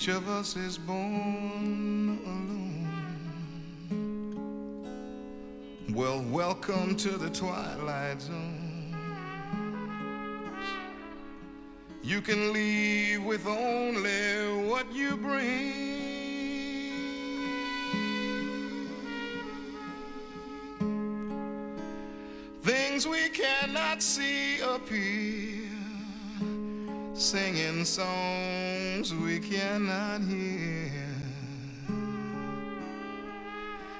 Each of us is born alone. Well, welcome to the twilight zone. You can leave with only what you bring. Things we cannot see up here, singing songs we cannot hear,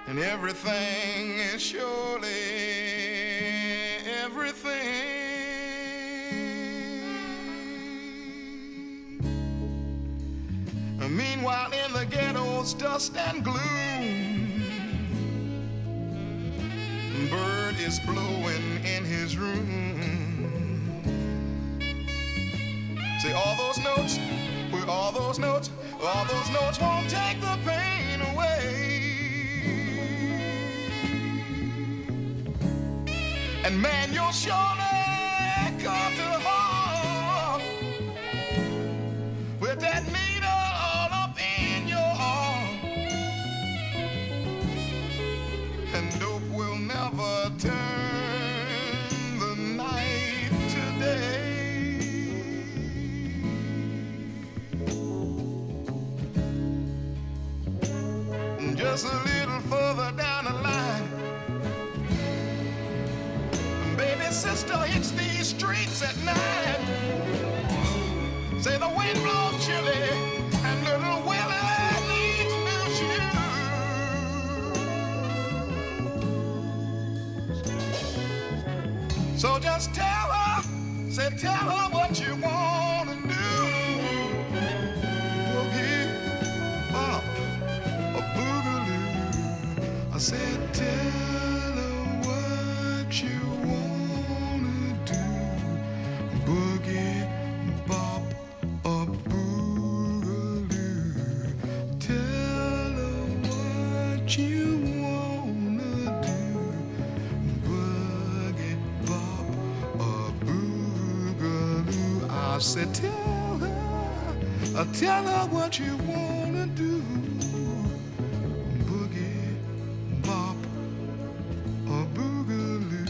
and everything is surely everything. Meanwhile, in the ghetto's dust and gloom, bird is blowing in his room. Say all those notes, with all those notes won't take the pain away. And man, you'll surely come to harm with that needle all up in your arm. And dope will never turn the night to day. Just a little further down the line, baby sister hits these streets at night. Say the wind blows chilly and little Willie needs new shoes. So just tell her, tell her what you wanna do. Boogie, bop, a boogaloo. I said tell her what you wanna do. Boogie, bop, a boogaloo. Tell her what you wanna do. Boogie, bop, a boogaloo. I said tell her what you wanna do. Boogie, bop, a boogaloo.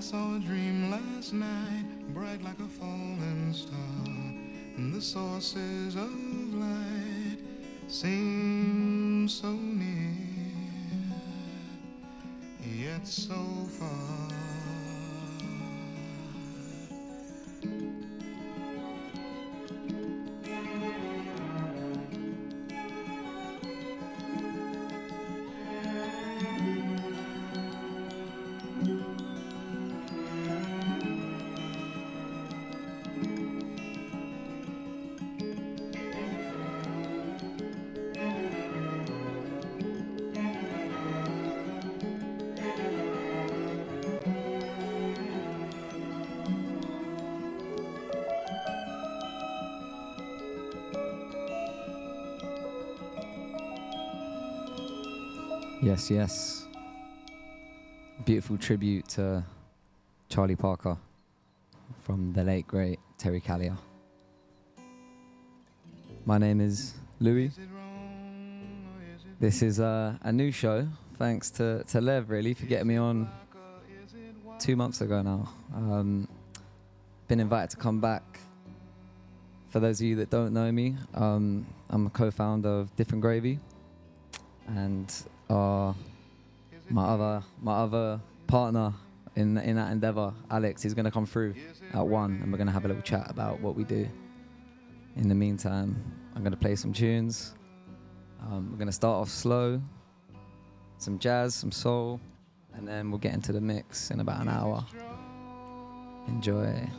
saw a dream last night, bright like a falling star, and the sources of light seem so near, yet so far. Yes, yes. Beautiful tribute to Charlie Parker from the late, great Terry Callier. My name is Louie. This is a new show, thanks to Lev, really, for getting me on 2 months ago now. Been invited to come back. For those of you that don't know me, I'm a co-founder of Different Gravy, and my other partner in that endeavor, Alex, is going to come through at 1, and we're going to have a little chat about what we do. In the meantime, I'm going to play some tunes. We're going to start off slow, some jazz, some soul, and then we'll get into the mix in about an hour. Enjoy.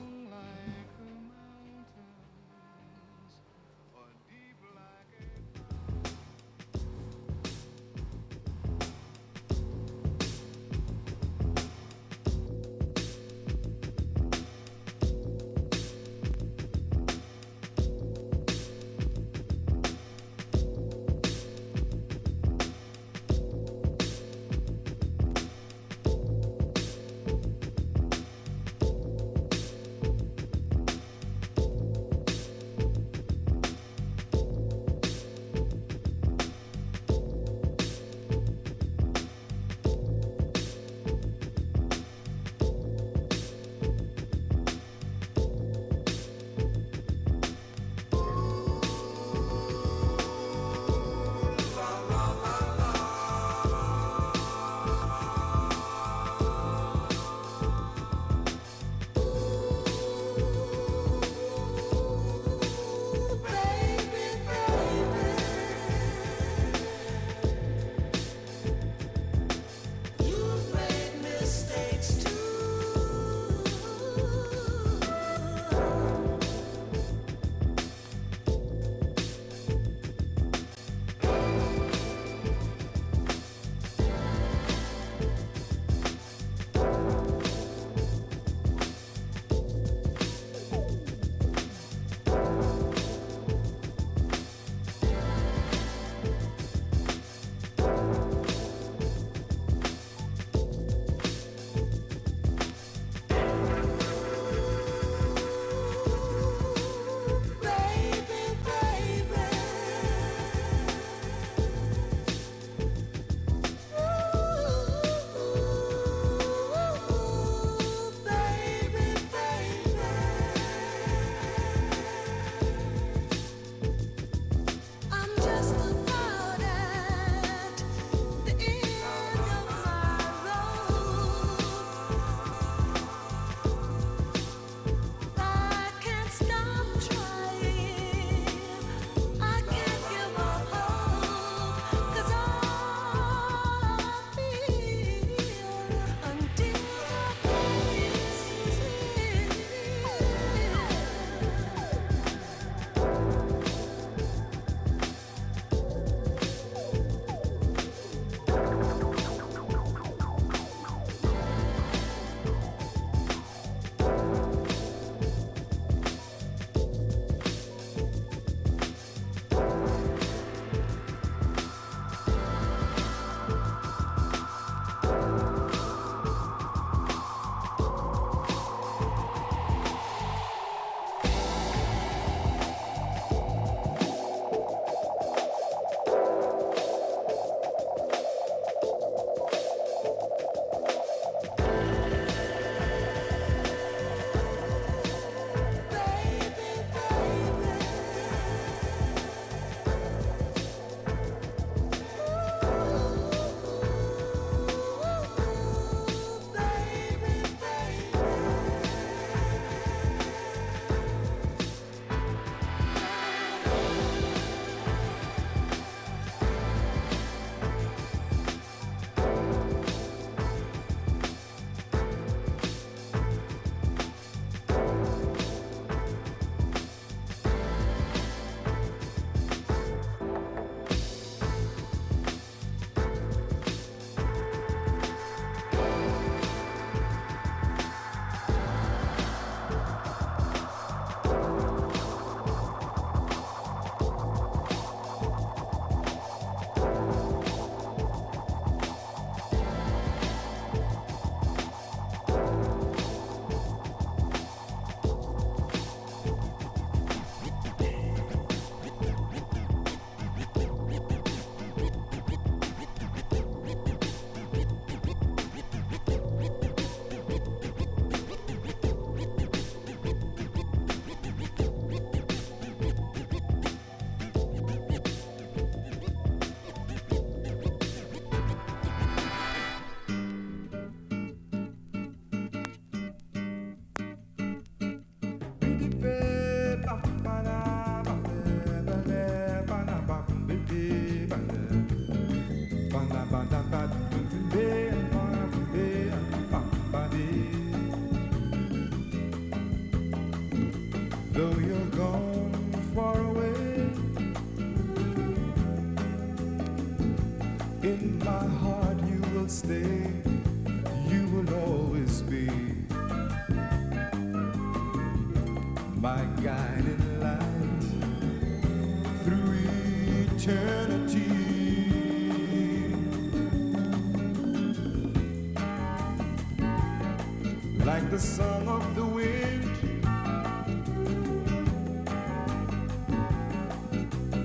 like the song of the wind.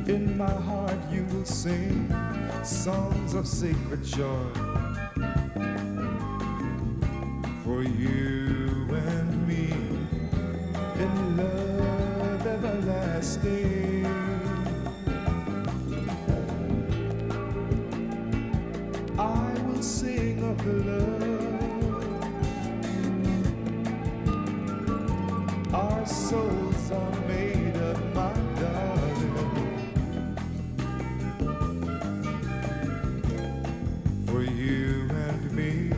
In my heart you will sing songs of sacred joy for you and me in love everlasting. I will sing of the love our souls are made of, my darling. For you and me,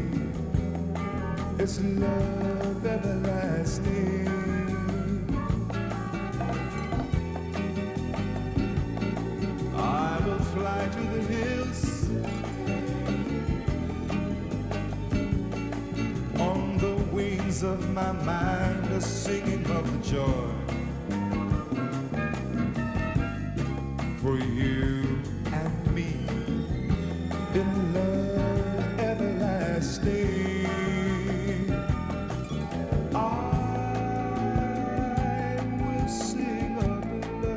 it's love everlasting. I will fly to the hills on the wings of my mind, a singing of the joy for you and me in love everlasting. I will sing of the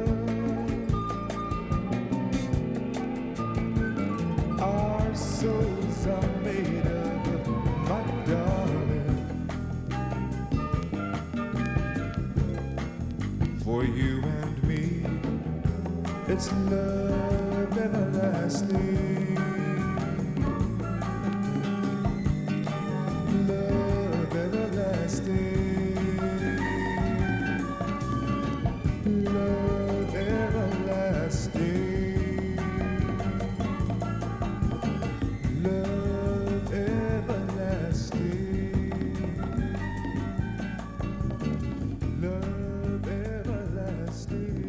love our souls are made of, my darling. For you and me, it's love everlasting. Love everlasting. Love everlasting. Love everlasting. Love everlasting.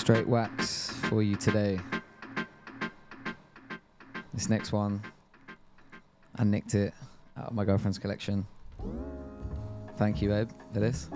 Straight wax for you today. This next one, I nicked it out of my girlfriend's collection. Thank you, babe, for this.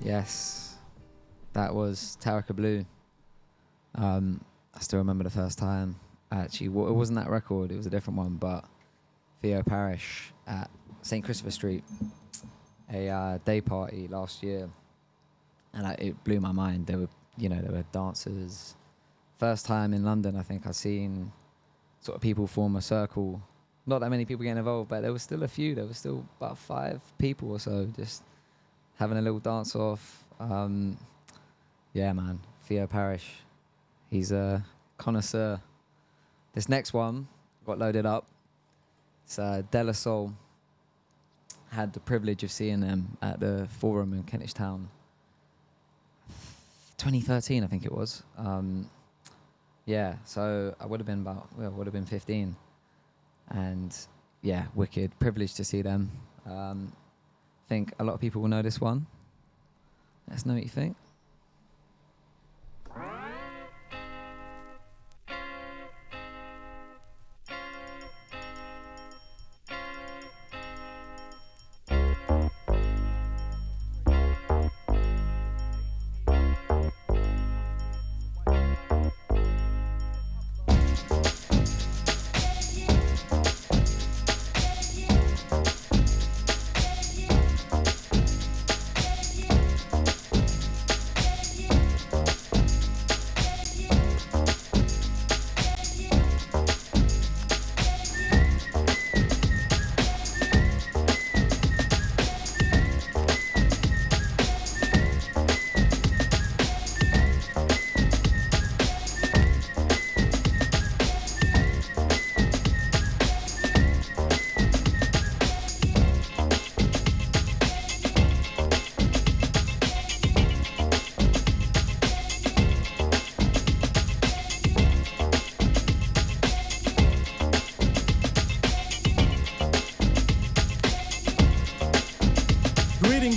Yes, that was Tarika Blue. I still remember the first time. Actually, it wasn't that record. It was a different one, but Theo Parrish at St. Christopher Street, a day party last year, and it blew my mind. There were dancers. First time in London, I think I've seen sort of people form a circle. Not that many people getting involved, but there was still a few. There was still about 5 people or so just having a little dance off. Yeah, man, Theo Parrish. He's a connoisseur. This next one got loaded up. It's De La Soul. Had the privilege of seeing them at the Forum in Kentish Town. 2013, I think it was. Yeah, so I would have been 15. And yeah, wicked. Privileged to see them. I think a lot of people will know this one. Let us know what you think.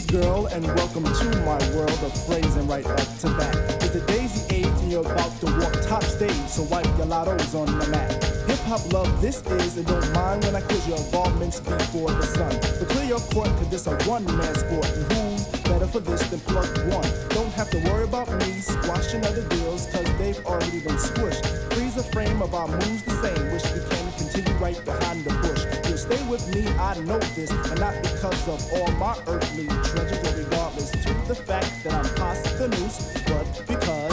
Girl, and welcome to my world of phrasing right up to bat. It's the daisy age and you're about to walk top stage, so wipe your lottos on the mat. Hip-hop love this is, and don't mind when I quiz your involvements before the sun. But clear your court, cause this a one-man sport, and who's better for this than plug one? Don't have to worry about me squashing other deals, cause they've already been squished. Freeze a frame of our moves the same, wish we can continue right behind the bush. You'll stay with me, I know this, and not because of all my earthly treasures, or regardless to the fact that I'm past the noose, but because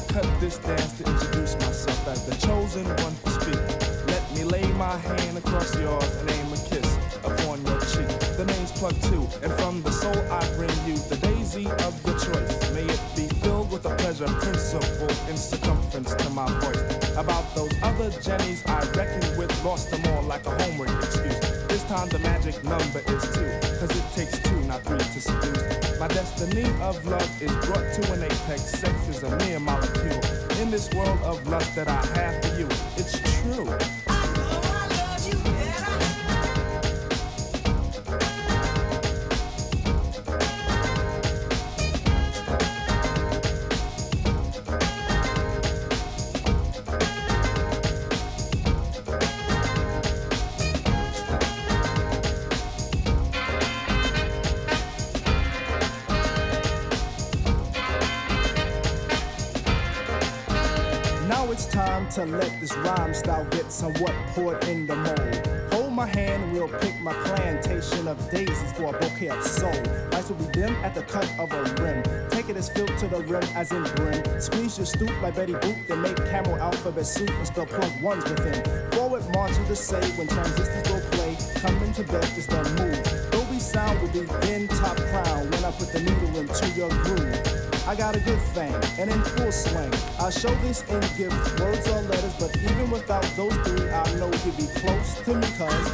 cut this dance to introduce myself as the chosen one to speak. Let me lay my hand across yours and aim a kiss upon your cheek. The name's Plug 2, and from the soul I bring you the daisy of your choice. May it be filled with a pleasure principle in circumference to my voice. About those other Jennies I reckoned with, lost them all like a homework excuse. This time the magic number is 2, cause it takes 2, not 3 to seduce. My destiny of love is brought to an apex. Sex is a mere molecule. In this world of lust that I have for you, it's true. Time to let this rhyme style get somewhat poured in the mold. Hold my hand, we'll pick my plantation of daisies for a bouquet of soul. Lights will be dim at the cut of a rim. Take it as filled to the rim as in brim. Squeeze your stoop like Betty Boop, then make camel alphabet soup and spell plug ones within. Forward marching to say when transistors will play, coming to bed is the move. Dolby sound will be in top crown when I put the needle into your groove. I got a good thing, and in full swing. I'll show this in gifts, words or letters, but even without those 3, I know you'd be close to me, cuz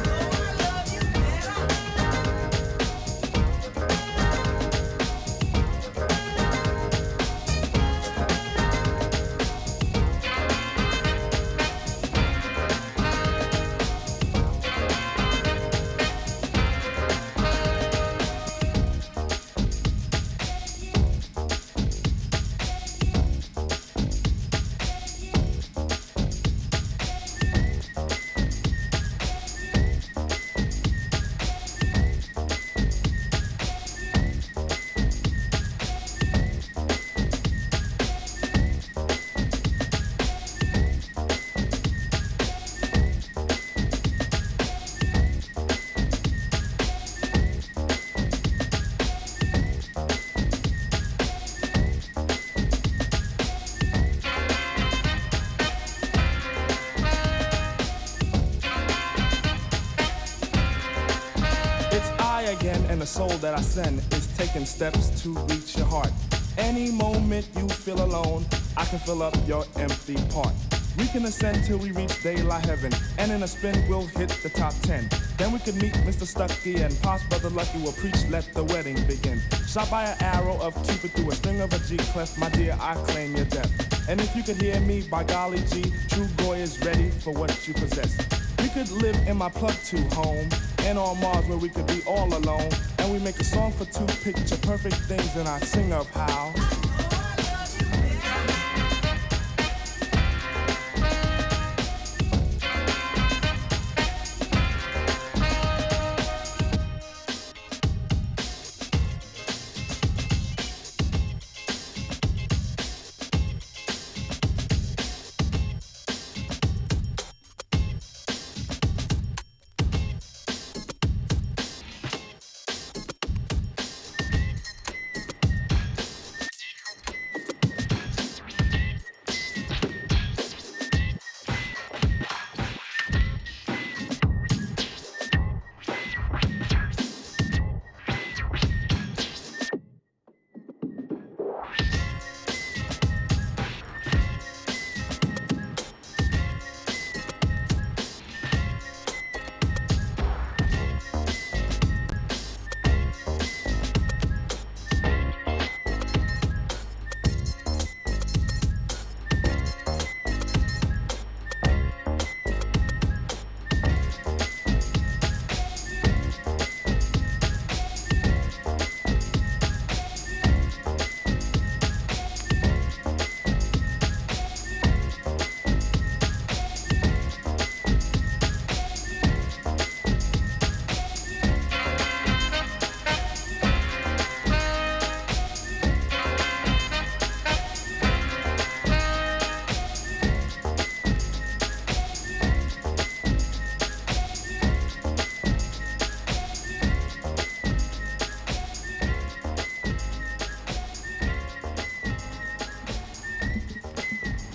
soul that I send is taking steps to reach your heart. Any moment you feel alone, I can fill up your empty part. We can ascend till we reach daylight heaven, and in a spin we'll hit the top 10. Then we could meet Mr. Stucky and Pops Brother Lucky will preach, let the wedding begin. Shot by an arrow of Cupid through a string of a G clef, my dear, I claim your death. And if you could hear me, by golly G, true boy is ready for what you possess. We could live in my plug 2 home, and on Mars where we could be all alone. And we make a song for 2 picture perfect things, and I sing of how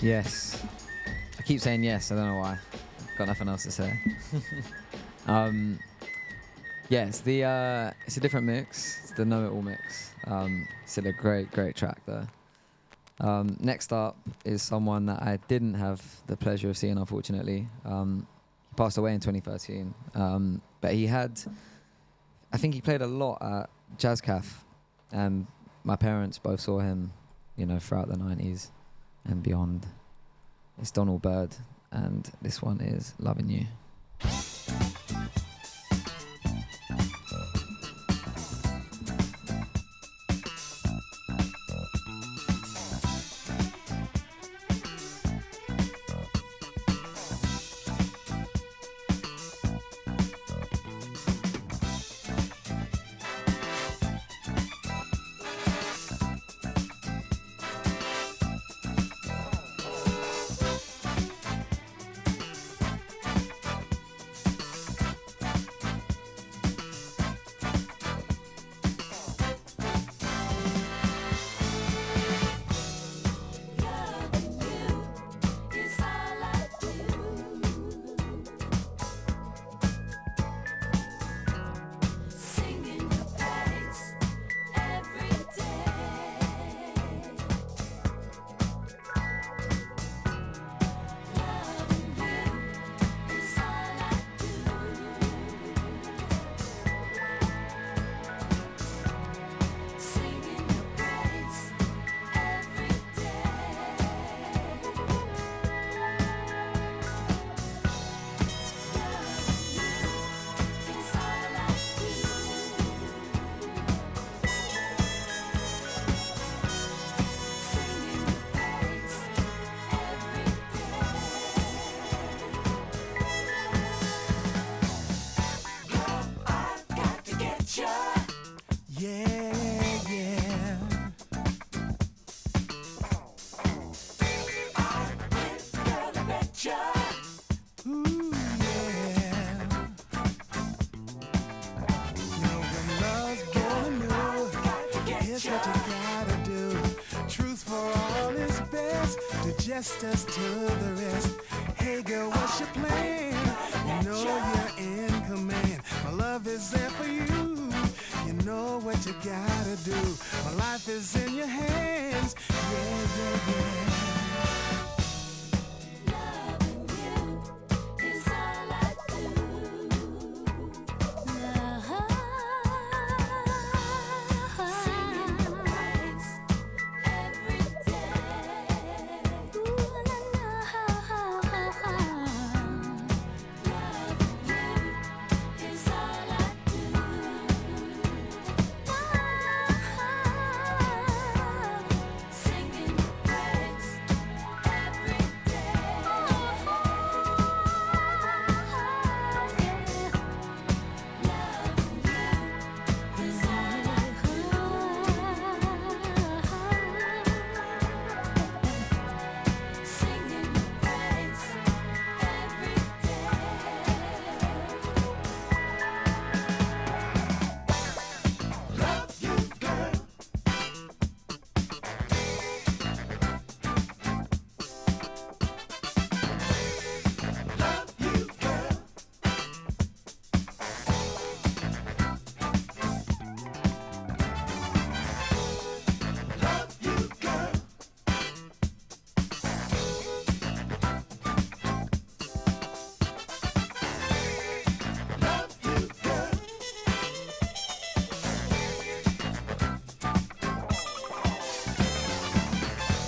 Yes. I keep saying yes, I don't know why. Got nothing else to say. Yeah, it's a different mix. It's the Know It All mix. Still a great track though. Next up is someone that I didn't have the pleasure of seeing, unfortunately. He passed away in 2013. But I think he played a lot at Jazz Caf, and my parents both saw him, throughout the 90s and beyond. It's Donald Byrd, and this one is Loving You. Just us to the rest. Hey girl, what's your plan? You know you're in command. My love is there for you. You know what you gotta do. My life is in your hands. Yeah, yeah, yeah.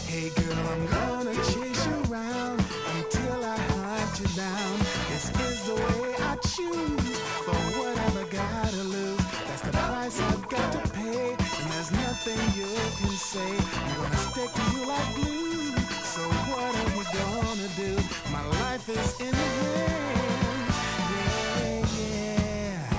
Hey girl, I'm gonna chase you around until I hunt you down. This is the way I choose for whatever gotta lose. That's the price I've got to pay, and there's nothing you can say. I'm gonna stick to you like glue. So what are you gonna do? My life is in your hands. Yeah, yeah.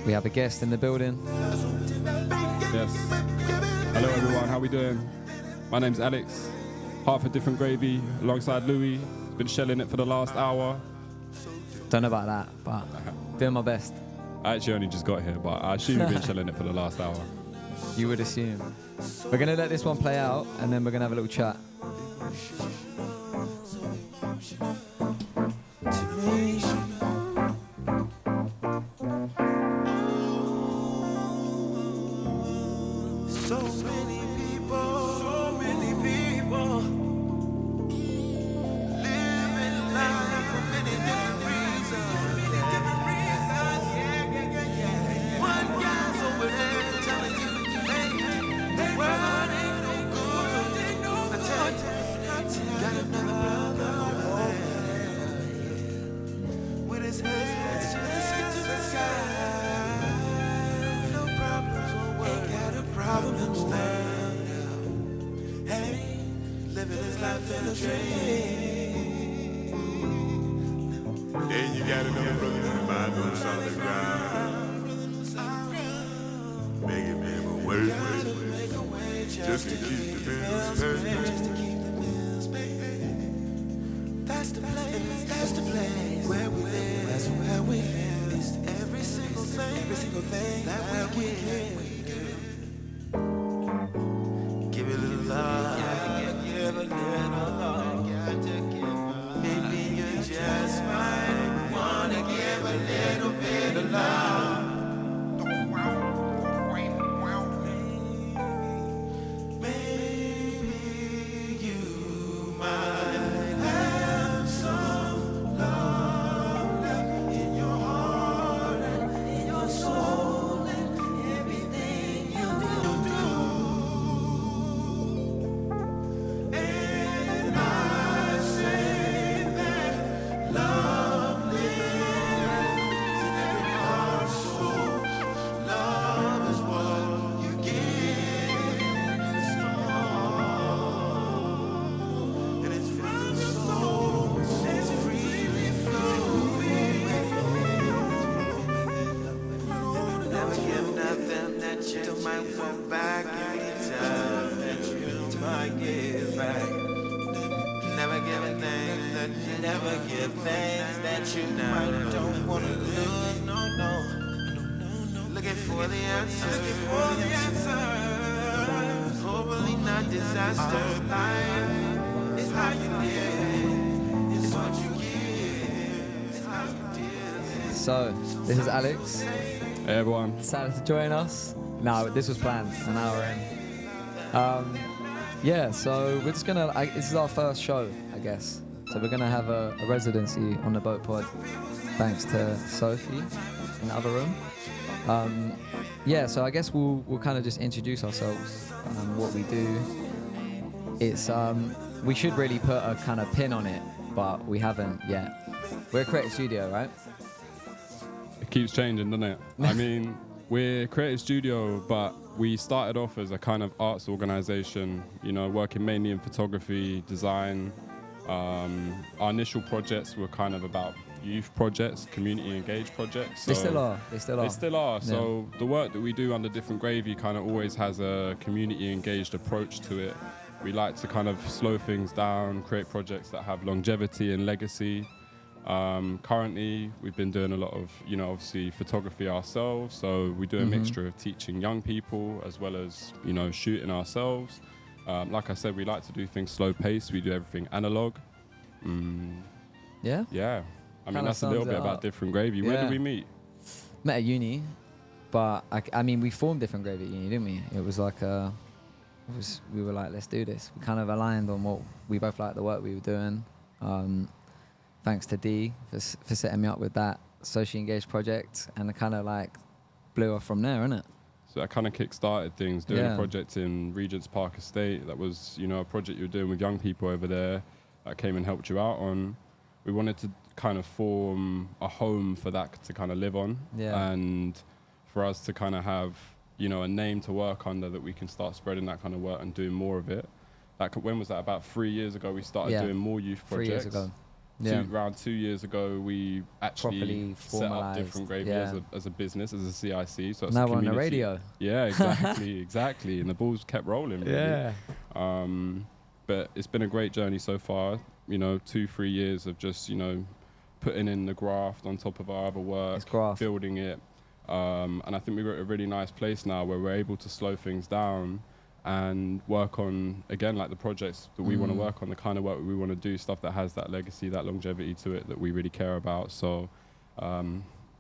We have a guest in the building. Yes. Hello everyone, how we doing? My name's Alex, half a different gravy, alongside Louie. Been shelling it for the last hour. Don't know about that, but doing my best. I actually only just got here, but I assume you've been shelling it for the last hour. You would assume. We're gonna let this one play out, and then we're gonna have a little chat. Then you got another brother in the mind on solid ground. Making people work just to keep the bills paid. That's the place where we live. That's where we live. It's every single thing that we give. Give it a little love. Give a little love. Maybe you just might wanna give a little bit of love. Maybe you might have some love left in your heart and in your soul and might want back anytime that you might get back. Never give things that you never give things that you might don't wanna lose. No. Looking for the answer. Hopefully not disaster. Life is how you live. It's what you give. It's how you deal. So, this is Alex. Hey everyone. Decided to join us. No, this was planned an hour in. Yeah, so we're just gonna, this is our first show, I guess. So we're gonna have a residency on the Boat Pod, thanks to Sophie in the other room. Yeah, so I guess we'll kind of just introduce ourselves, what we do. It's, we should really put a kind of pin on it, but we haven't yet. We're a creative studio, right? It keeps changing, doesn't it? I mean, we're a creative studio, but we started off as a kind of arts organization, you know, working mainly in photography, design. Our initial projects were kind of about youth projects, community engaged projects. So They still are. They still are. Yeah. So the work that we do under Different Gravy kind of always has a community engaged approach to it. We like to kind of slow things down, create projects that have longevity and legacy. Currently, we've been doing a lot of, you know, obviously photography ourselves. So we do a mixture of teaching young people as well as, you know, shooting ourselves. Like I said, we like to do things slow paced. We do everything analog. Yeah? Yeah. I mean, Kinda that's a little sums bit it about up. Different Gravy. Where Yeah. did we meet? Met at uni, but I mean, we formed Different Gravy at uni, didn't we? It was like we were like, let's do this. We kind of aligned on what we both liked the work we were doing. Thanks to D for setting me up with that socially engaged project, and it kind of like blew off from there, innit? So that kind of kick-started things, doing Yeah. a project in Regent's Park Estate. That was, you know, a project you were doing with young people over there that came and helped you out on. We wanted to kind of form a home for that to kind of live on. Yeah. And for us to kind of have, you know, a name to work under that we can start spreading that kind of work and doing more of it. When was that? About 3 years ago, we started Yeah. doing more youth 3 projects. years ago. Yeah. Around 2 years ago, we actually Properly set up formalised, Different Gravy yeah. as a business, as a CIC. So it's Now a we're on the community. radio. Yeah, exactly. And the balls kept rolling, really. Yeah. But it's been a great journey so far. You know, 2-3 years of just, you know, putting in the graft on top of our other work, It's graft. building it. And I think we're at a really nice place now where we're able to slow things down and work on, again, like the projects that we want to work on, the kind of work we want to do, stuff that has that legacy, that longevity to it that we really care about. So,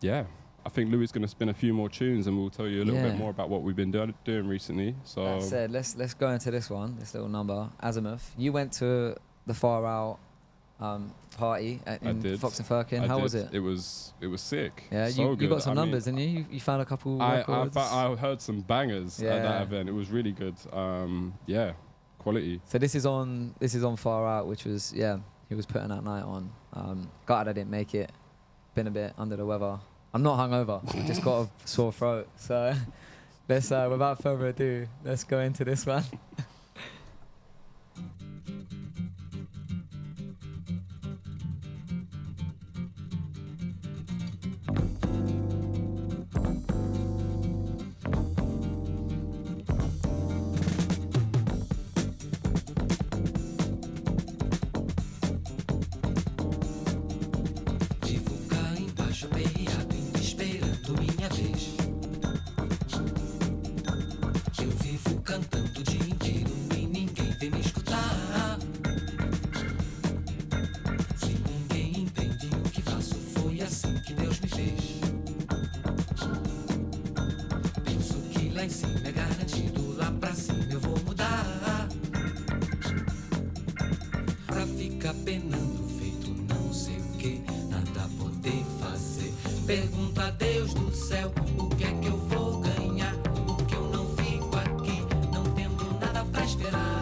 yeah, I think Louie's going to spin a few more tunes and we'll tell you a little bit Yeah. more about what we've been doing recently. So That said, let's go into this one, this little number. Azimuth, you went to the Far Out party in did. Fox and Firkin. How was it? It was sick. Yeah, So you good. got some I mean, numbers, didn't you? You found a couple I records. I heard some bangers at Yeah. that event. It was really good. Yeah, quality. So this is on Far Out, which was he was putting that night on. Gutted I didn't make it. Been a bit under the weather. I'm not hungover. I've just got a sore throat. So let's without further ado, let's go into this one. Vivo cá embaixo, aperreado, esperando minha vez. Eu vivo cantando o dia inteiro e ninguém vem me escutar. Se ninguém entende o que faço, foi assim que Deus me fez. Penso que lá em cima é garantido, lá pra cima eu vou mudar. Pra ficar penando, feito não sei o que, nada poder fazer. Pergunta a Deus do céu, o que é que eu vou ganhar? Porque eu não fico aqui, não tendo nada pra esperar.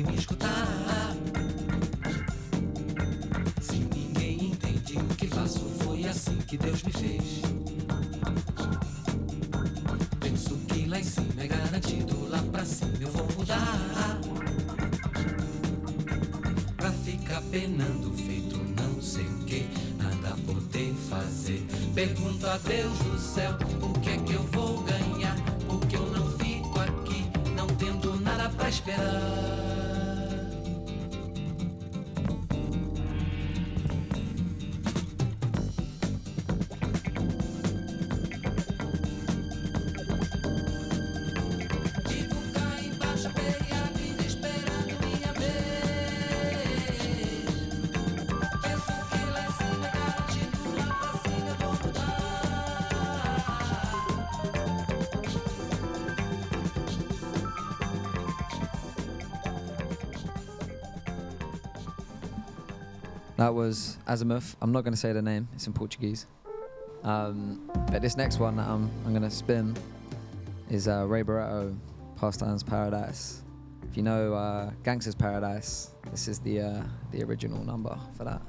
sem me escutar. Se ninguém entende o que faço, foi assim que Deus me fez. Penso que lá em cima é garantido, lá pra cima eu vou mudar. Pra ficar penando, feito não sei o que, nada poder fazer. Pergunto a Deus do céu, o que é que eu vou ganhar? Porque eu não fico aqui, não tendo nada pra esperar. That was Azimuth. I'm not going to say the name, it's in Portuguese. But this next one that I'm going to spin is Ray Barretto, Pastime's Paradise. If you know Gangster's Paradise, this is the original number for that.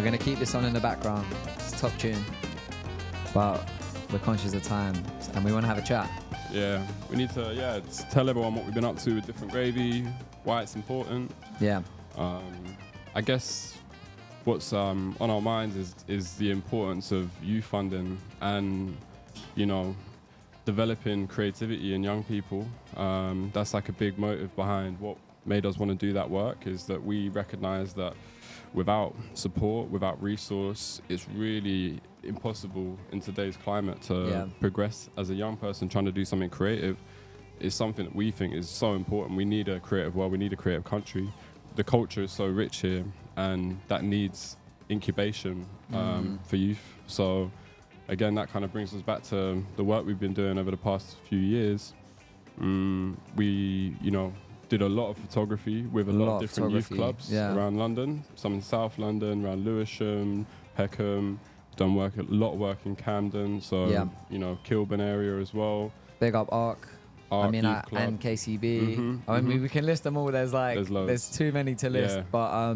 going to keep this on in the background. It's a top tune. But we're conscious of time and we want to have a chat. Yeah, we need to just tell everyone what we've been up to with Different Gravy, why it's important. Yeah. I guess what's on our minds is the importance of youth funding and, you know, developing creativity in young people. That's like a big motive behind what made us want to do that work, is that we recognize that without support, without resource, it's really impossible in today's climate to progress as a young person trying to do something creative. Is something that we think is so important. We need a creative world, we need a creative country. The culture is so rich here, and that needs incubation for youth. So again, that kind of brings us back to the work we've been doing over the past few years. We, you know, did a lot of photography with a lot of different youth clubs around London, some in South London, around Lewisham, Peckham, done a lot of work in Camden, so, you know, Kilburn area as well. Big up Arc. I mean, and KCB. I mean, we can list them all. There's too many to list, but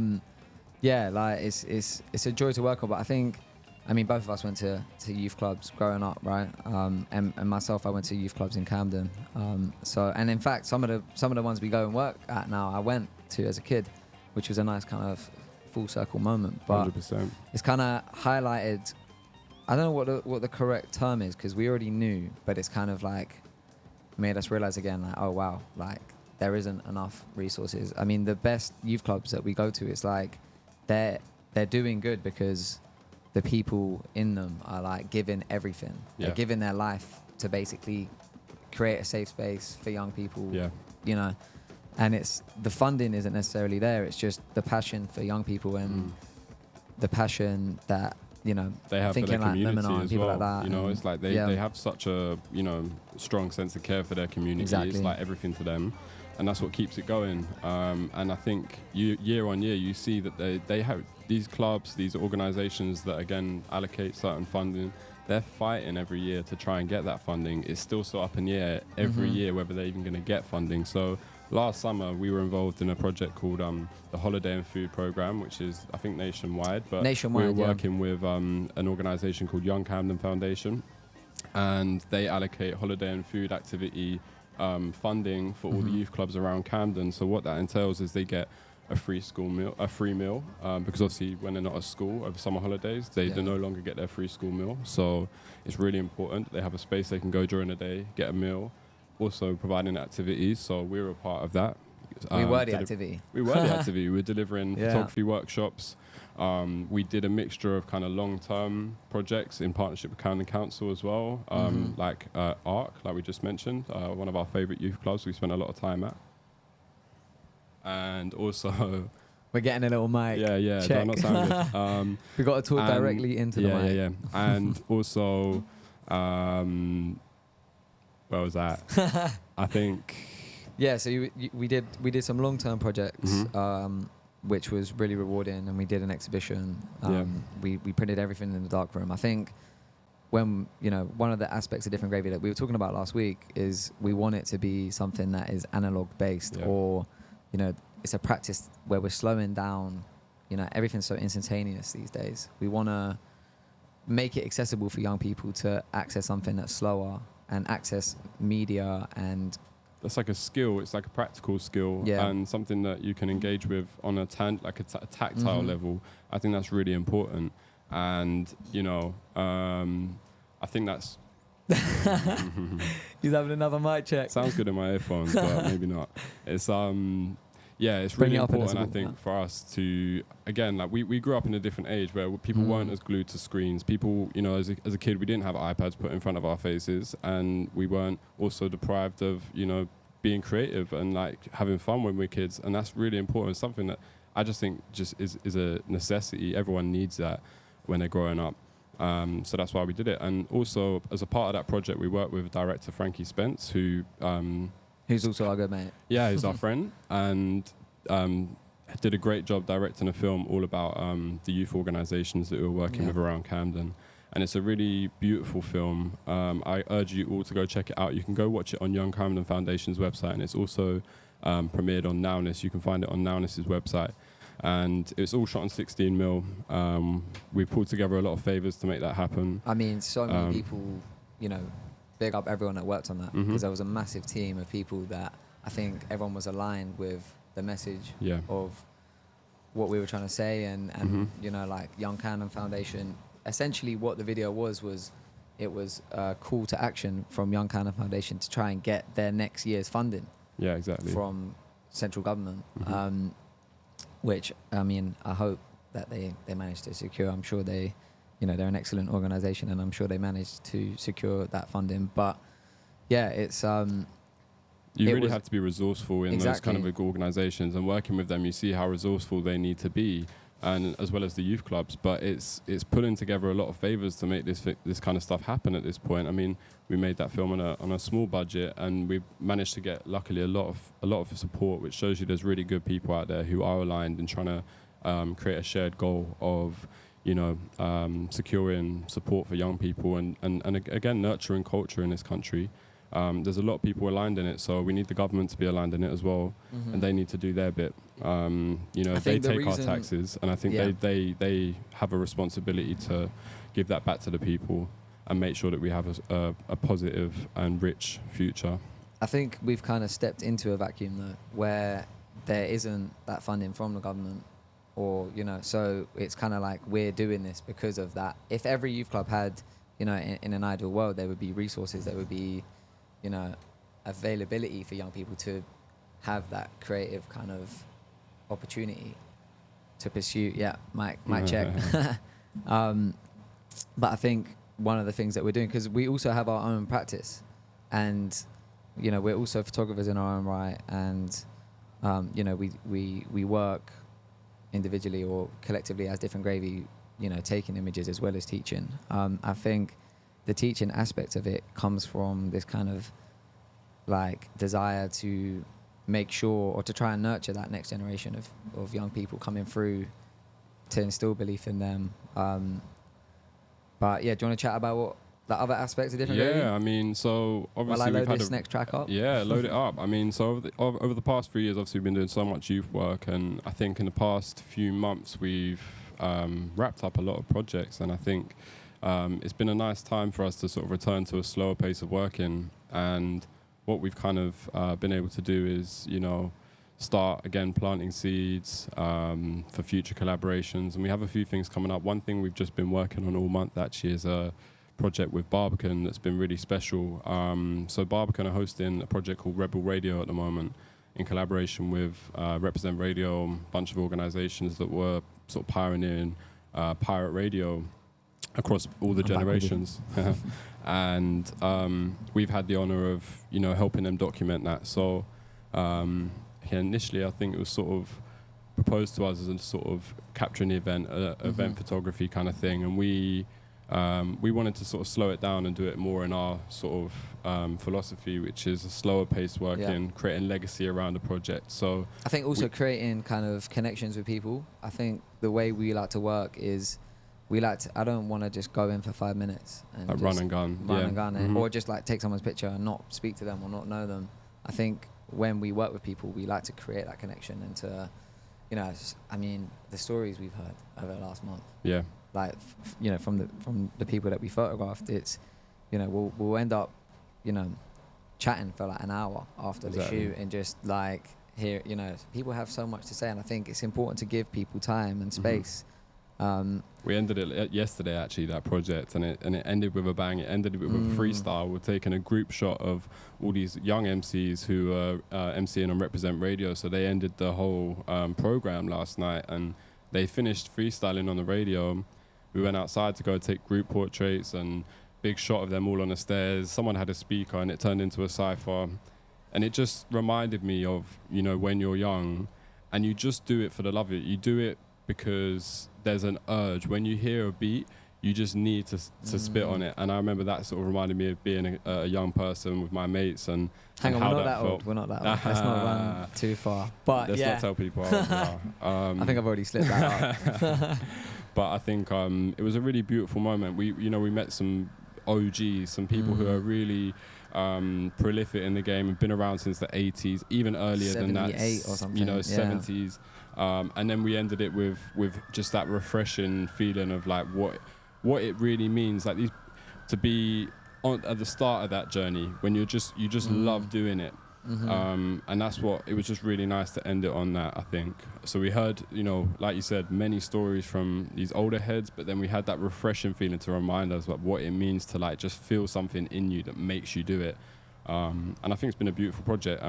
like it's a joy to work on. But I think, I mean, both of us went to youth clubs growing up, right? And myself, I went to youth clubs in Camden. So, and in fact, some of the ones we go and work at now, I went to as a kid, which was a nice kind of full circle moment. But 100%. It's kind of highlighted. I don't know what the correct term is, because we already knew, but it's kind of like made us realize again, like, oh wow, like there isn't enough resources. I mean, the best youth clubs that we go to, it's like they're doing good because the people in them are like giving everything. They're giving their life to basically create a safe space for young people. You know, and it's the funding isn't necessarily there. It's just the passion for young people and the passion that, you know, they have for their community like as people well. like that. You know, it's like they have such a, you know, strong sense of care for their community. Exactly. It's like everything to them, and that's what keeps it going. And I think year on year you see that they have these clubs, these organisations that again allocate certain funding. They're fighting every year to try and get that funding. It's still so up in the air every year whether they're even going to get funding. So last summer we were involved in a project called the Holiday and Food Programme, which is I think nationwide, but we were working with an organisation called Young Camden Foundation, and they allocate holiday and food activity funding for all the youth clubs around Camden. So what that entails is they get a free meal, because obviously when they're not at school over summer holidays, they no longer get their free school meal. So it's really important they have a space they can go during the day, get a meal, also providing activities. So we were a part of that. We were the activity. We were the activity. We were delivering photography workshops. We did a mixture of kind of long-term projects in partnership with Camden Council as well, like ARC, like we just mentioned, one of our favourite youth clubs we spent a lot of time at. And also... We're getting a little mic. Yeah. Check. Does that not sound good? We got to talk directly into the mic. Yeah. And also, where was that? I think... Yeah, so we did some long-term projects, which was really rewarding, and we did an exhibition. We printed everything in the darkroom. I think when, you know, one of the aspects of Different Gravy that we were talking about last week is we want it to be something that is analog based, or, you know, it's a practice where we're slowing down. You know, everything's so instantaneous these days. We want to make it accessible for young people to access something that's slower and access media, and that's like a skill. It's like a practical skill, and something that you can engage with on a tactile level. I think that's really important. And, you know, I think that's... He's having another mic check. Sounds good in my earphones, but maybe not. It's it's really important, I think, for us to, again, like we grew up in a different age where people weren't as glued to screens. People, you know, as a kid, we didn't have iPads put in front of our faces, and we weren't also deprived of, you know, being creative and like having fun when we're kids. And that's really important. It's something that I just think just is a necessity. Everyone needs that when they're growing up. So that's why we did it. And also, as a part of that project, we worked with director Frankie Spence, who's also our good mate. Yeah, he's our friend, and did a great job directing a film all about the youth organisations that we were working with around Camden. And it's a really beautiful film. I urge you all to go check it out. You can go watch it on Young Camden Foundation's website, and it's also premiered on Nowness. You can find it on Nowness's website. and it's all shot on 16mm. We pulled together a lot of favors to make that happen. I mean, so many people, big up everyone that worked on that, because there was a massive team of people that I think everyone was aligned with the message of what we were trying to say, and like Young Cannon Foundation. Essentially, what the video was it was a call to action from Young Cannon Foundation to try and get their next year's funding. Yeah, exactly. From central government, which I mean, I hope that they managed to secure. I'm sure they're an excellent organisation, and I'm sure they managed to secure that funding. But yeah, it's you really have to be resourceful in those kind of organisations, and working with them, you see how resourceful they need to be, and as well as the youth clubs. But it's pulling together a lot of favours to make this kind of stuff happen at this point. I mean, we made that film on a small budget, and we've managed to get, luckily, a lot of support, which shows you there's really good people out there who are aligned and trying to create a shared goal of securing support for young people and again nurturing culture in this country. There's a lot of people aligned in it, so we need the government to be aligned in it as well, and they need to do their bit. They take our taxes, and I think they have a responsibility to give that back to the people and make sure that we have a positive and rich future. I think we've kind of stepped into a vacuum though, where there isn't that funding from the government, or so it's kind of like we're doing this because of that. If every youth club had, in an ideal world, there would be resources, there would be availability for young people to have that creative kind of opportunity to pursue. Yeah, mic check. But I think one of the things that we're doing, because we also have our own practice, and we're also photographers in our own right, and we work individually or collectively as Different Gravy, taking images as well as teaching. I think the teaching aspect of it comes from this kind of like desire to make sure, or to try and nurture that next generation of young people coming through, to instill belief in them. But yeah, do you want to chat about what the other aspects of Different Gravy? Yeah, I mean, so obviously While I we've load had this next track up. Yeah, load it up. I mean, so over the past 3 years, obviously we've been doing so much youth work, and I think in the past few months we've wrapped up a lot of projects, and I think it's been a nice time for us to sort of return to a slower pace of working. And what we've kind of been able to do is, start again planting seeds for future collaborations. And we have a few things coming up. One thing we've just been working on all month actually is a project with Barbican that's been really special. So Barbican are hosting a project called Rebel Radio at the moment, in collaboration with Represent Radio, a bunch of organizations that were sort of pioneering pirate radio across all the generations. And we've had the honor of, helping them document that. So initially, I think it was sort of proposed to us as a sort of capturing the event, event photography kind of thing. And we wanted to sort of slow it down and do it more in our sort of philosophy, which is a slower paced working, creating legacy around the project. So I think also creating kind of connections with people. I think the way we like to work is I don't want to just go in for 5 minutes and like run and gun, or just like take someone's picture and not speak to them or not know them. I think when we work with people, we like to create that connection and to, I mean, the stories we've heard over the last month. Yeah. Like, from the people that we photographed, it's, we'll end up, chatting for like an hour after the shoot, and just like hear, people have so much to say, and I think it's important to give people time and space. We ended it yesterday, actually, that project, and it ended with a bang. It ended with a freestyle. We're taking a group shot of all these young MCs who are MCing on Represent Radio. So they ended the whole program last night, and they finished freestyling on the radio. We went outside to go take group portraits, and big shot of them all on the stairs. Someone had a speaker, and it turned into a cypher. And it just reminded me of, when you're young, and you just do it for the love of it. You do it because there's an urge. When you hear a beat, you just need to spit on it. And I remember that sort of reminded me of being a young person with my mates. And hang on, how we're not that that felt. old. We're not that old. Let's not run too far. But let's not tell people how old we are. I think I've already slipped that up. But I think it was a really beautiful moment. We met some OGs, some people who are really prolific in the game and been around since the 80s, even earlier than that. 78 or something. 70s. And then we ended it with just that refreshing feeling of like what it really means, like to be at the start of that journey when you just love doing it. And that's what it was, just really nice to end it on that, I think. So we heard, like you said, many stories from these older heads, but then we had that refreshing feeling to remind us like what it means to like just feel something in you that makes you do it. And I think it's been a beautiful project.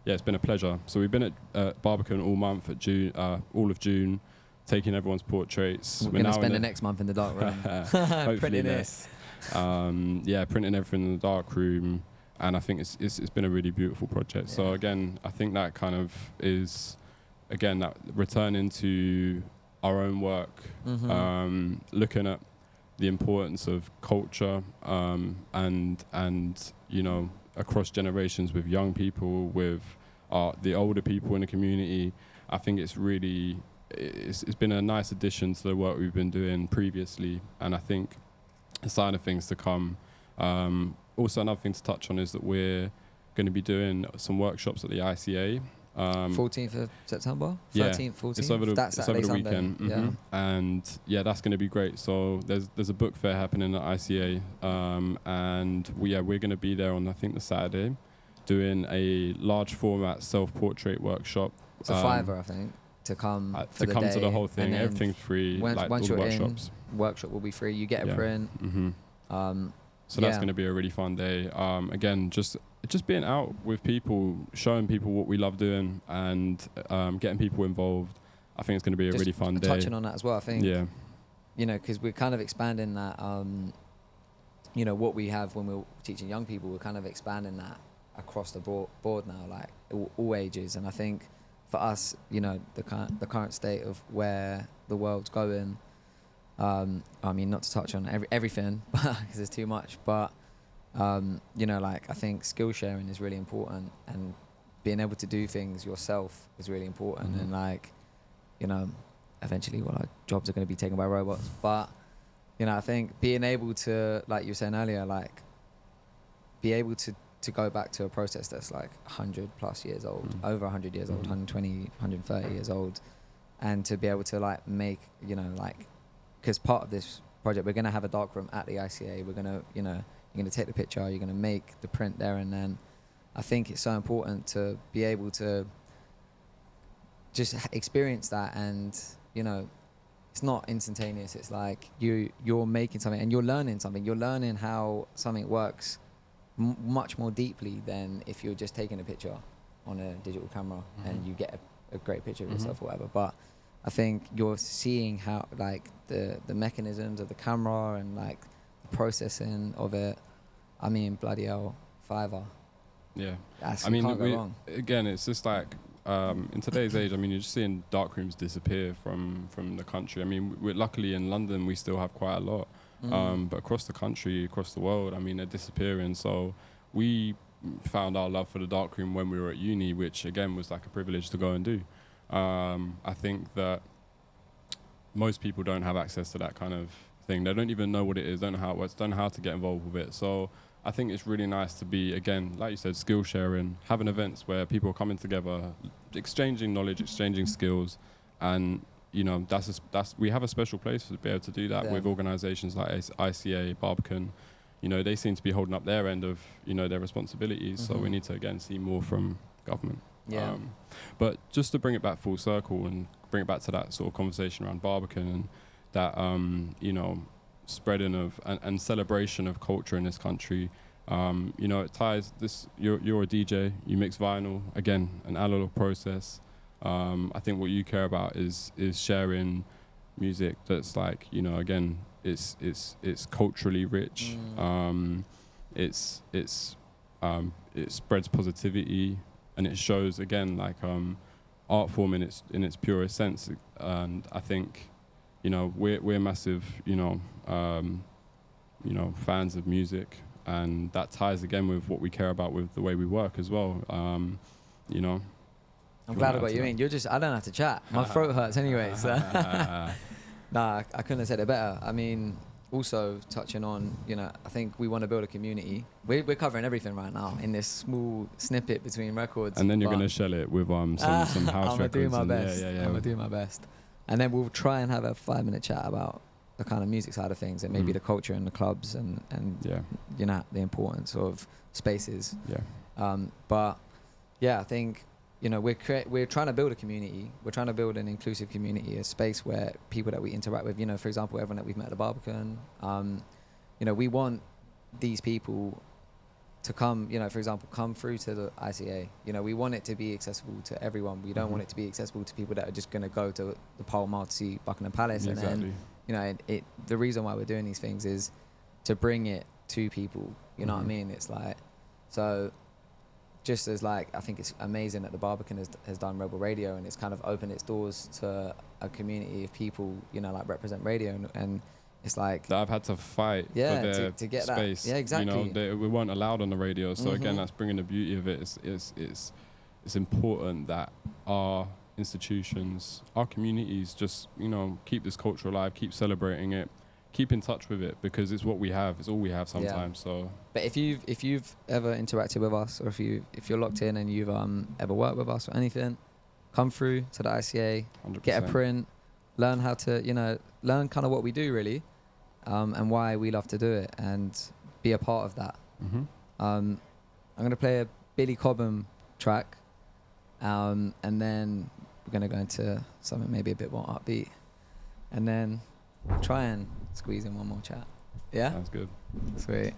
Yeah, it's been a pleasure. So we've been at Barbican all month at June, all of June, taking everyone's portraits. We're going to spend the next month in the dark room. Hopefully yes. Printing everything in the dark room. And I think it's been a really beautiful project. Yeah. So again, I think that kind of is, again, that returning to our own work, looking at the importance of culture, and across generations with young people, with the older people in the community. I think it's really, it's been a nice addition to the work we've been doing previously. And I think a sign of things to come. Also, another thing to touch on is that we're going to be doing some workshops at the ICA. 14th of September? 13th, 14th? It's over the weekend. Yeah. And yeah, that's going to be great. So there's a book fair happening at ICA. And we're going to be there on, I think, the Saturday, doing a large format self-portrait workshop. It's a $5, I think, to come for the day. To the whole thing. Everything's free. Once all the you're workshops. Workshop will be free. You get a print. So that's going to be a really fun day. Again, just being out with people, showing people what we love doing, and getting people involved. I think it's going to be a really fun day. Touching on that as well, I think. Yeah. Because we're kind of expanding that. What we have when we're teaching young people, we're kind of expanding that across the board now, like all ages. And I think for us, the current state of where the world's going. I mean, not to touch on everything because there's too much, but I think skill sharing is really important, and being able to do things yourself is really important. And eventually, our jobs are going to be taken by robots, but I think being able to, like you were saying earlier, like be able to go back to a process that's like 100 plus years old, over 100 years old, 120, 130 years old, and to be able to like make, because part of this project, we're going to have a darkroom at the ICA. We're going to, you're going to take the picture, you're going to make the print there and then. I think it's so important to be able to just experience that, and, it's not instantaneous. It's like you're making something and you're learning something. You're learning how something works much more deeply than if you're just taking a picture on a digital camera and you get a great picture of yourself or whatever. But I think you're seeing how like the mechanisms of the camera and like the processing of it. I mean, bloody hell, $5. Yeah. I mean, can't go wrong. Again, it's just like in today's age, I mean, you're just seeing darkrooms disappear from the country. I mean, we're luckily in London, we still have quite a lot. But across the country, across the world, I mean, they're disappearing. So we found our love for the darkroom when we were at uni, which again was like a privilege to go and do. I think that most people don't have access to that kind of thing. They don't even know what it is, don't know how it works, don't know how to get involved with it. So I think it's really nice to be, again, like you said, skill sharing, having events where people are coming together, exchanging knowledge, exchanging skills, and we have a special place to be able to do that with organisations like ICA, Barbican. They seem to be holding up their end of their responsibilities. So we need to again see more from government. Yeah. But just to bring it back full circle and bring it back to that sort of conversation around Barbican and that spreading of and celebration of culture in this country. It ties this. You're a DJ. You mix vinyl. Again, an analog process. I think what you care about is sharing music that's like again it's culturally rich. It spreads positivity, and it shows again like art form in its purest sense. And I think we're massive fans of music, and that ties again with what we care about with the way we work as well. I'm glad I got you in. I don't have to chat. My throat hurts anyways. Nah, I couldn't have said it better. I mean, also touching on, I think we want to build a community. We're covering everything right now in this small snippet between records. And then you're gonna shell it with some house I'm records. gonna do my best. Yeah. I'm gonna do my best. And then we'll try and have a 5-minute chat about the kind of music side of things and maybe the culture and the clubs and the importance of spaces. Yeah. But yeah, I think we're trying to build a community. We're trying to build an inclusive community, a space where people that we interact with, for example, everyone that we've met at the Barbican, we want these people to come, for example, come through to the ICA. We want it to be accessible to everyone. We don't want it to be accessible to people that are just going to go to the Pall Mall to see Buckingham Palace. Exactly. And then, the reason why we're doing these things is to bring it to people. You know what I mean? It's like, so just as I think it's amazing that the Barbican has done Rebel Radio, and it's kind of opened its doors to a community of people, represent radio, and it's like that I've had to fight for their to get space. that. Yeah, exactly. We weren't allowed on the radio, so again, that's bringing the beauty of it. It's important that our institutions, our communities, just keep this culture alive, keep celebrating it, keep in touch with it, because it's what we have. It's all we have sometimes. So. But if you've ever interacted with us, or if you're locked in and you've ever worked with us or anything, come through to the ICA, 100%. get a print, learn how to learn kind of what we do really, and why we love to do it, and be a part of that. I'm gonna play a Billy Cobham track, and then we're gonna go into something maybe a bit more upbeat, and then try and squeeze in one more chat. Yeah? Sounds good. Sweet.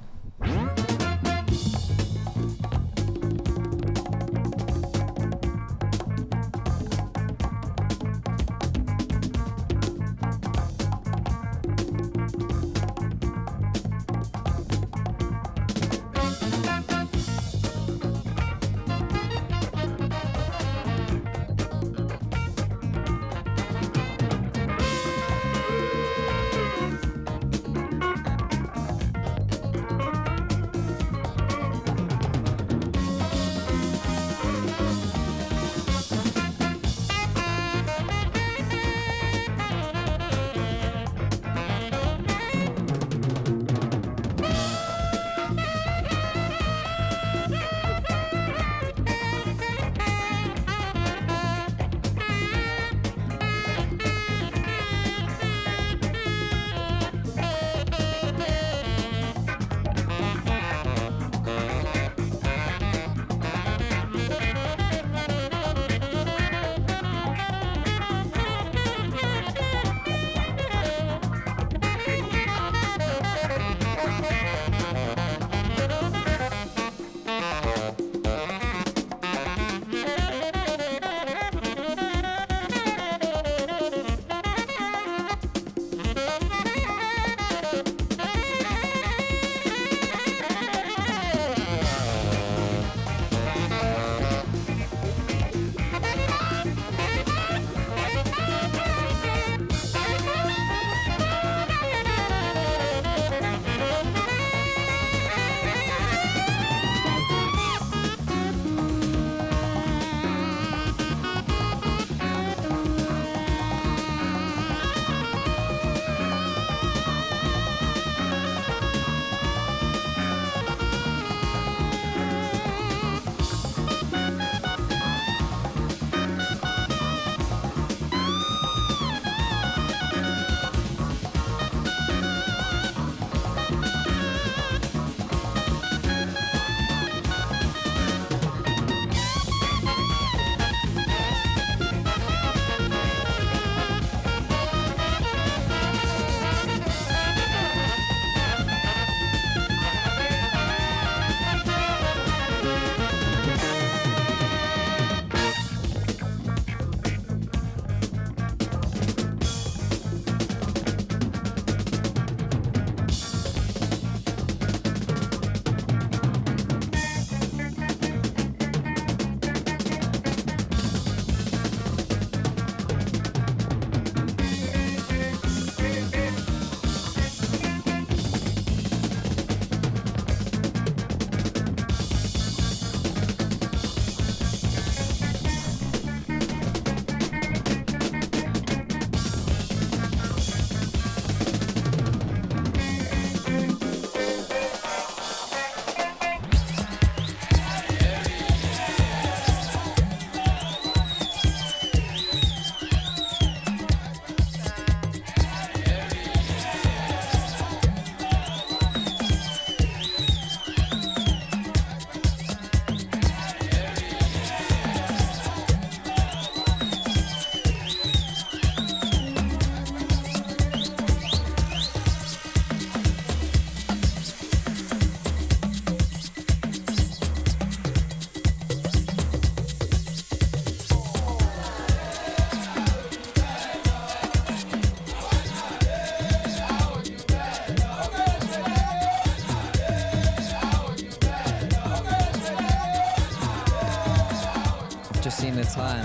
just seen the time.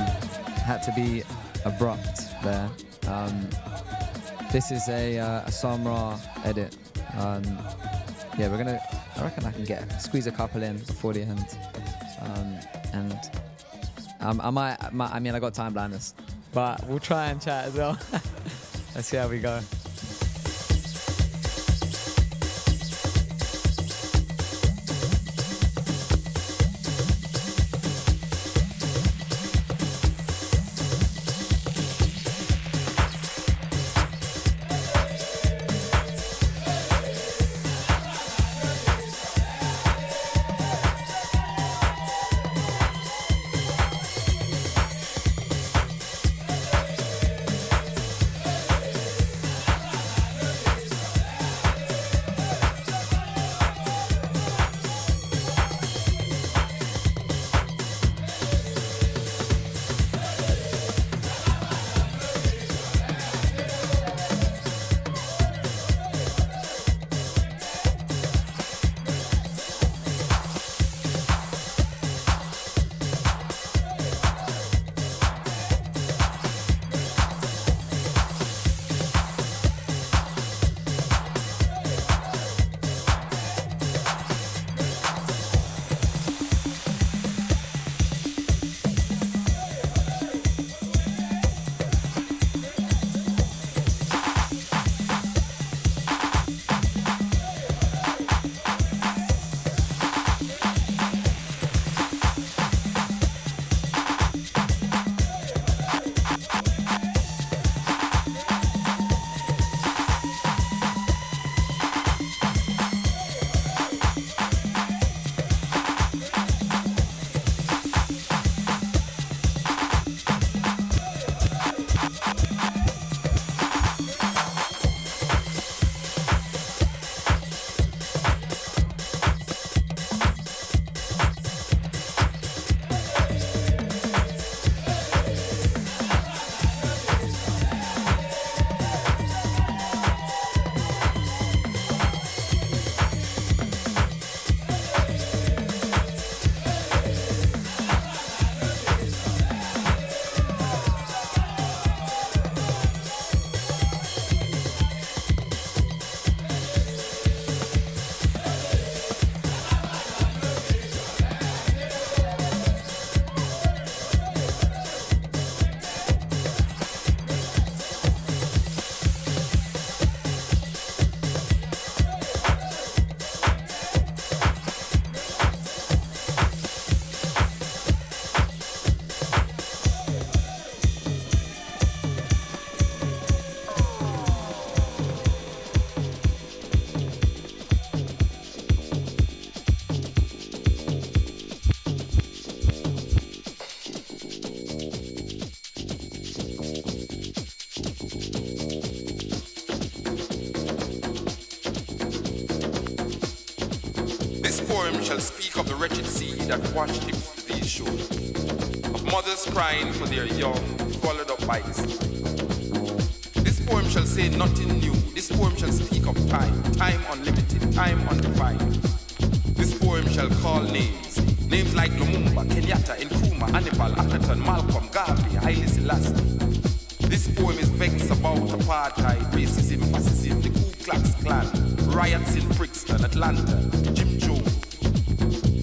Had to be abrupt there. This is a Samra edit. Yeah, I reckon I can squeeze a couple in before the end. And I mean, I got time blindness, but we'll try and chat as well. Let's see how we go. Shall speak of the wretched sea that washed him to these shores, of mothers crying for their young, swallowed up by the sea. This poem shall say nothing new. This poem shall speak of time, time unlimited, time undefined. This poem shall call names, names like Lumumba, Kenyatta, Nkrumah, Hannibal, Akhenaton, Malcolm, Garvey, Haile Selassie. This poem is vexed about apartheid, racism, fascism, the Ku Klux Klan, riots in Brixton, Atlanta, Jim Jones.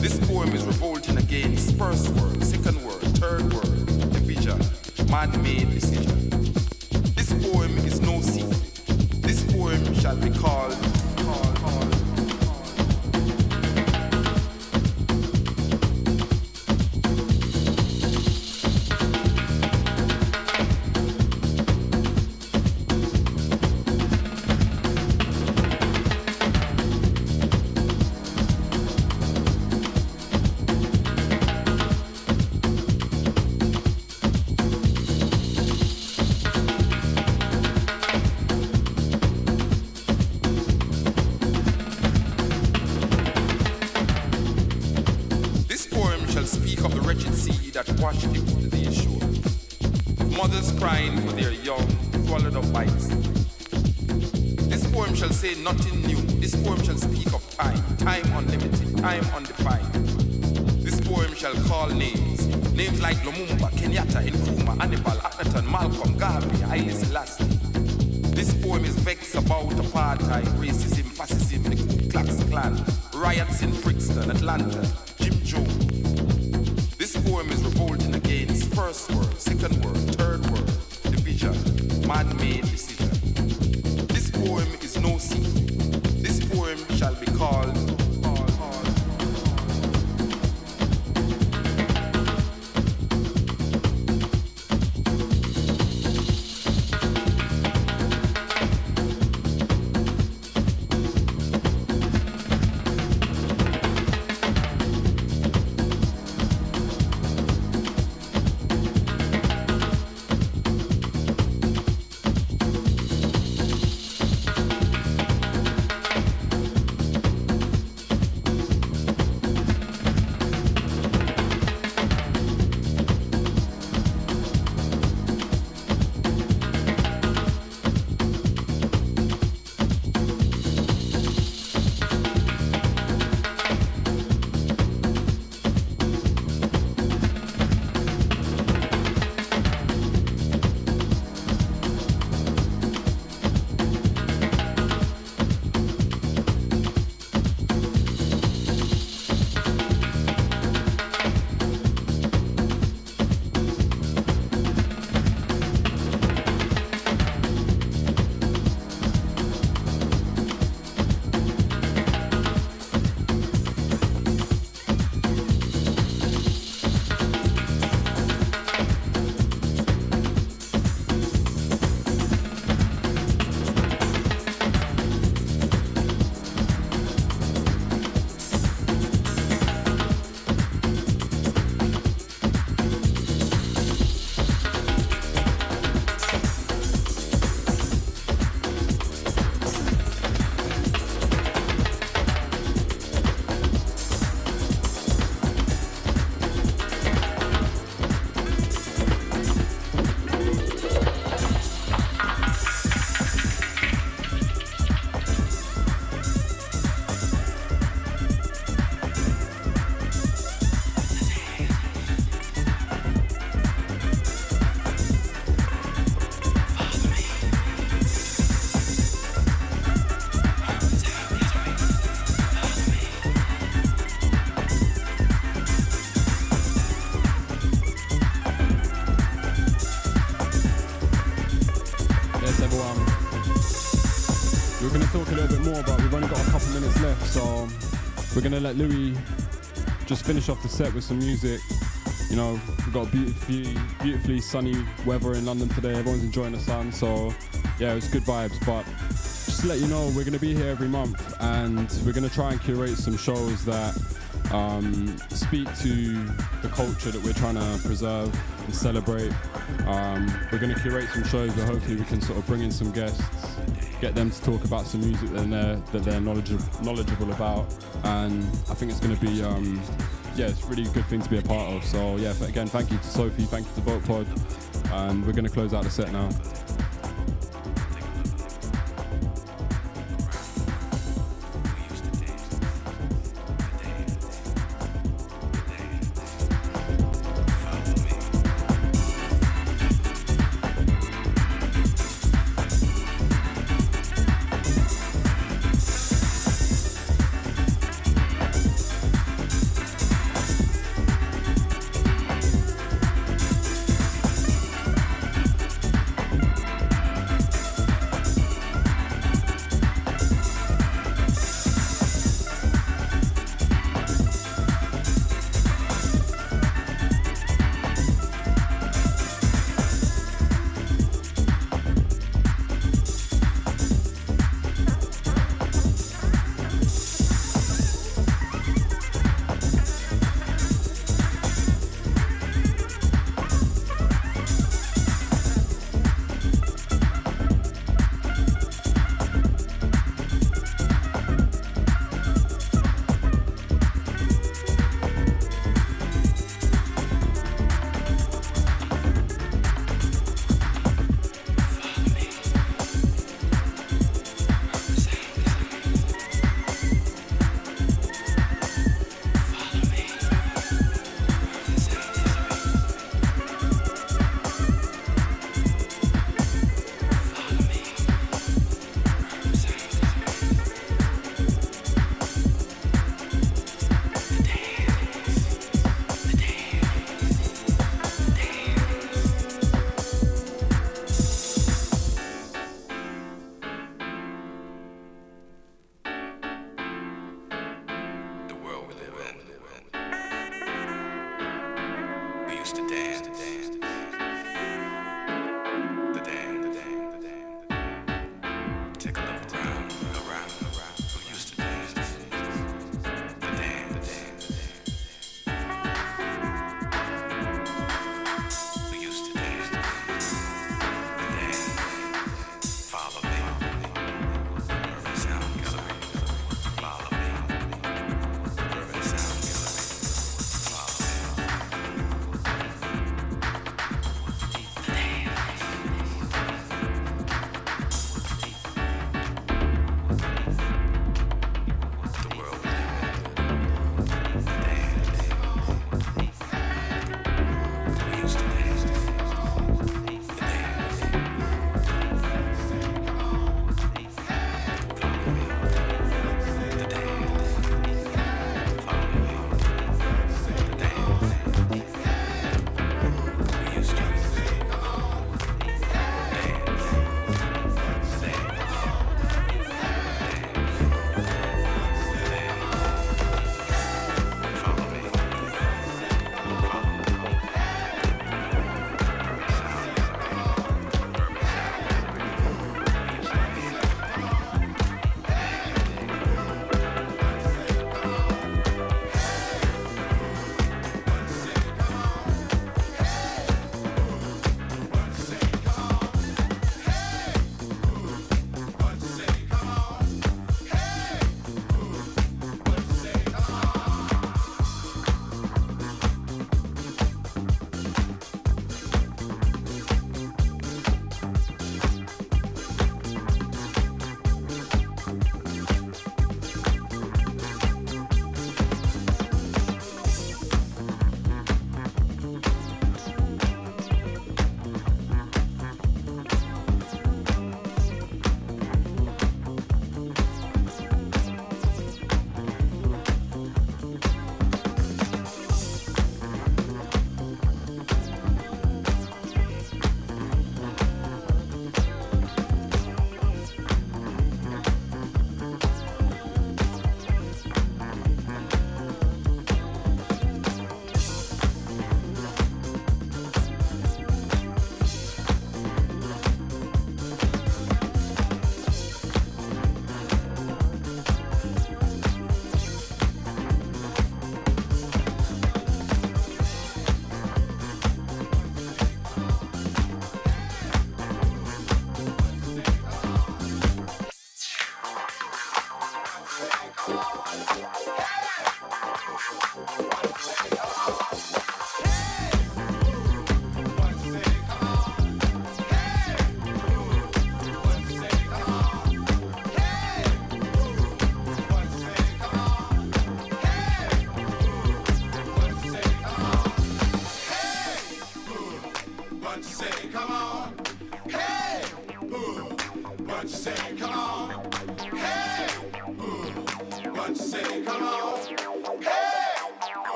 This poem is revolting against first world, second world, third world, division, man-made decision. This poem is no secret. This poem shall be called. Washed him to these shores, of mothers crying for their young, swallowed up by the sea. This poem shall say nothing new. This poem shall speak of time, time unlimited, time undefined. This poem shall call names, Names like Lumumba, Kenyatta, Nkrumah, Hannibal, Akhenaton, Malcolm, Garvey, Haile Selassie. This poem is vexed about apartheid, racism, fascism, the Ku Klux Klan, riots in Brixton, Atlanta, Jim Jones. This poem is revolting against first world, second world, third world, division, man-made decision. This poem is no secret. This poem shall be called So we're gonna let Louie just finish off the set with some music. You know, we've got beautifully sunny weather in London today. Everyone's enjoying the sun, so yeah, it's good vibes. But just to let you know, we're gonna be here every month, and we're gonna try and curate some shows that speak to the culture that we're trying to preserve and celebrate. We're gonna curate some shows where hopefully we can sort of bring in some guests, get them to talk about some music that they're knowledgeable about, and I think it's going to be it's a really good thing to be a part of. So yeah, again, thank you to Sophie, thank you to Boat Pod, and we're going to close out the set now.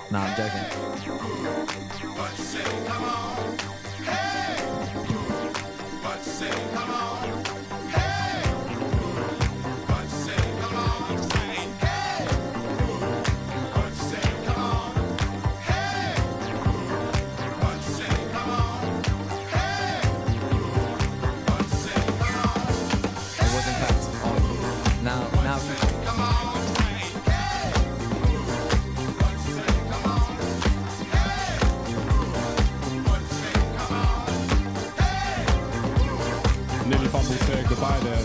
Nah, I'm joking. It was in fact on. Now. Nearly fumbled saying goodbye there.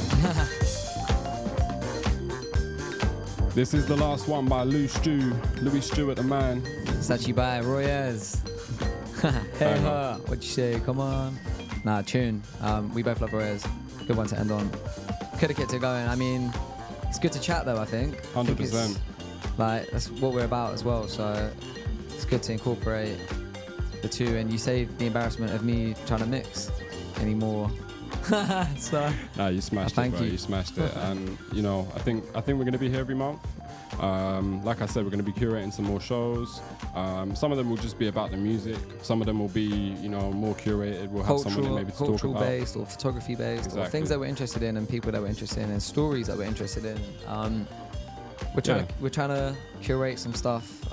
This is the last one by Louie Stewart, the man. It's actually by Royez. Hey, what you say? Come on. Nah, tune. We both love Royez. Good one to end on. Could've kept it going. I mean, it's good to chat though, I think. 100%. Like, that's what we're about as well. So it's good to incorporate the two. And you saved the embarrassment of me trying to mix anymore. So Nah, you smashed it, bro. You smashed it. And you know, I think we're gonna be here every month. Like I said, we're gonna be curating some more shows. Some of them will just be about the music. Some of them will be, you know, more curated. We'll have someone in maybe to talk about. Cultural based or photography based, or things that we're interested in and people that we're interested in and stories that we're interested in. We're trying to curate some stuff,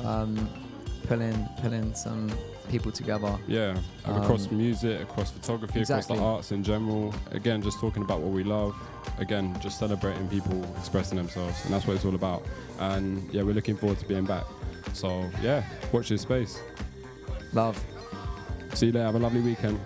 pulling some people together. Yeah, across music, across photography, across the arts in general. Again, just talking about what we love. Again, just celebrating people expressing themselves, and that's what it's all about. And yeah, we're looking forward to being back. So yeah, watch this space. Love. See you later. Have a lovely weekend.